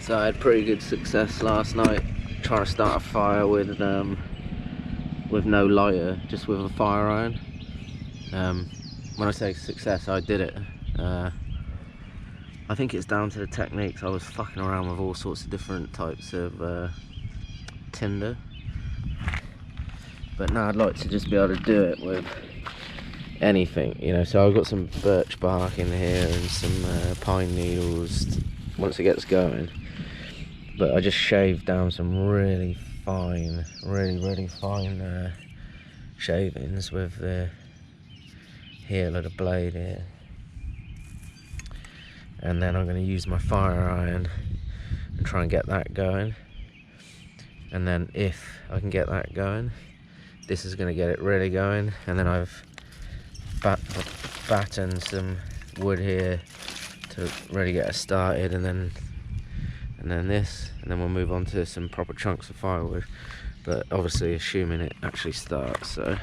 So I had pretty good success last night trying to start a fire with no lighter, just with a fire iron. When I say success, I did it. I think it's down to the techniques. I was fucking around with all sorts of different types of tinder, but now I'd like to just be able to do it with anything, you know. So I've got some birch bark in here and some pine needles once it gets going, but I just shaved down some really fine shavings with the heel of the blade here, and then I'm going to use my fire iron and try and get that going. And then if I can get that going, this is going to get it really going. And then I've battened some wood here to really get us started, and then this, and then we'll move on to some proper chunks of firewood, but obviously assuming it actually starts. So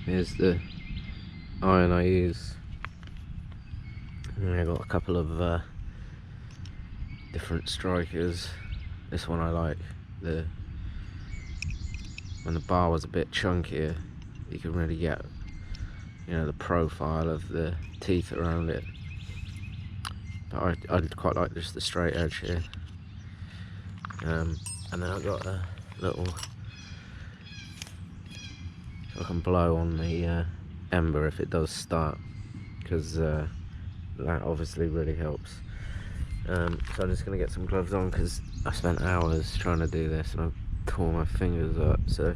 here's the iron I use, and I got a couple of different strikers. This one I like. When the bar was a bit chunkier, you can really get, you know, the profile of the teeth around it. But I quite like just the straight edge here. And then I've got a little, so I can blow on the ember if it does start, because that obviously really helps. So I'm just going to get some gloves on because I spent hours trying to do this and I've tore my fingers up. So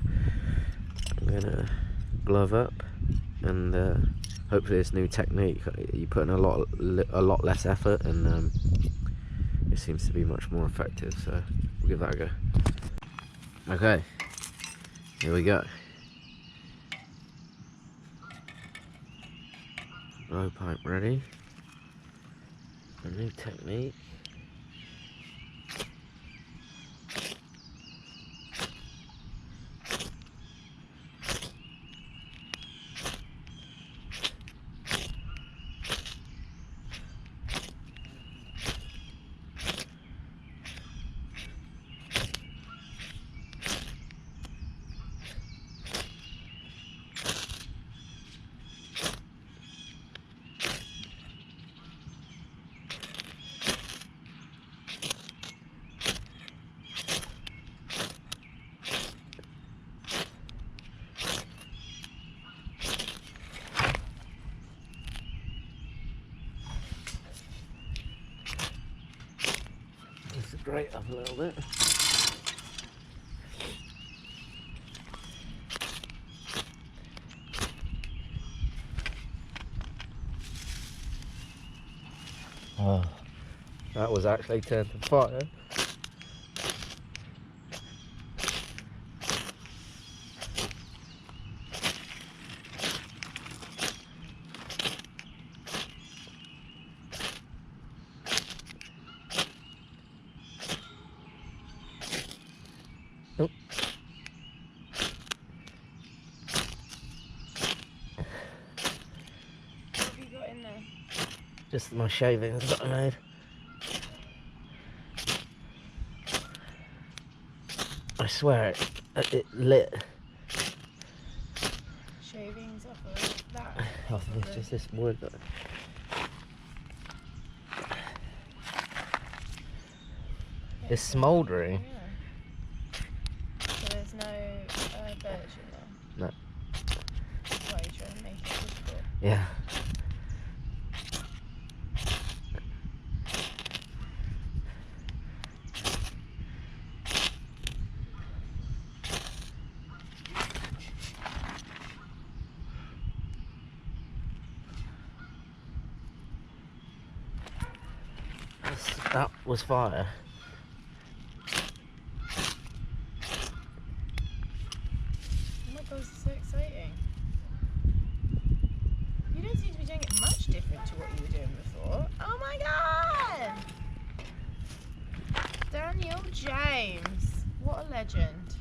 I'm going to glove up, and hopefully this new technique, you put in a lot less effort, and it seems to be much more effective. So we'll give that a go. Okay, here we go. Blowpipe ready. A new technique. Straight up a little bit. Oh, that was actually turned to fire. Nope. What have you got in there? Just my shavings that I made. I swear it lit. Shavings off of that? Off of just this wood. It's smouldering. Yeah. So there's no birch in there? No. That's why you're trying to make it difficult. Yeah. That was fire. Oh my god, this is so exciting. You don't seem to be doing it much different to what you were doing before. Oh my god! Daniel James. What a legend.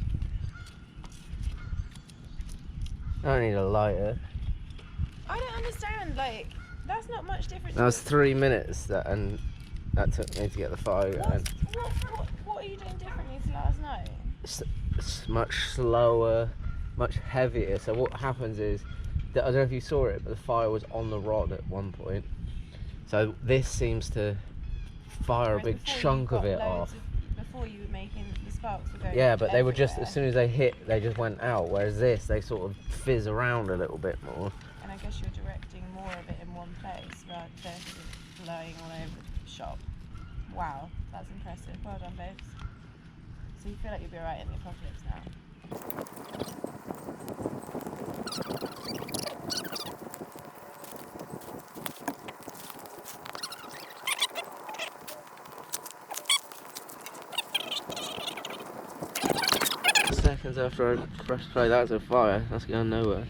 I don't need a lighter. I don't understand, like, That's not much different. That was 3 minutes and that took me to get the fire going. What are you doing differently to last night? It's much slower, much heavier. So what happens is, I don't know if you saw it, but the fire was on the rod at one point. So this seems to fire a big chunk of it off. Before you were making the sparks were going. Yeah, but they were just, everywhere. as soon as they hit, they just went out. Whereas this, they sort of fizz around a little bit more. And I guess you're directing more of it in one place rather than blowing all over the shop. Wow, that's impressive. Well done, babes. So you feel like you'll be alright in the apocalypse now? Seconds after I pressed play, that was a fire. That's going nowhere.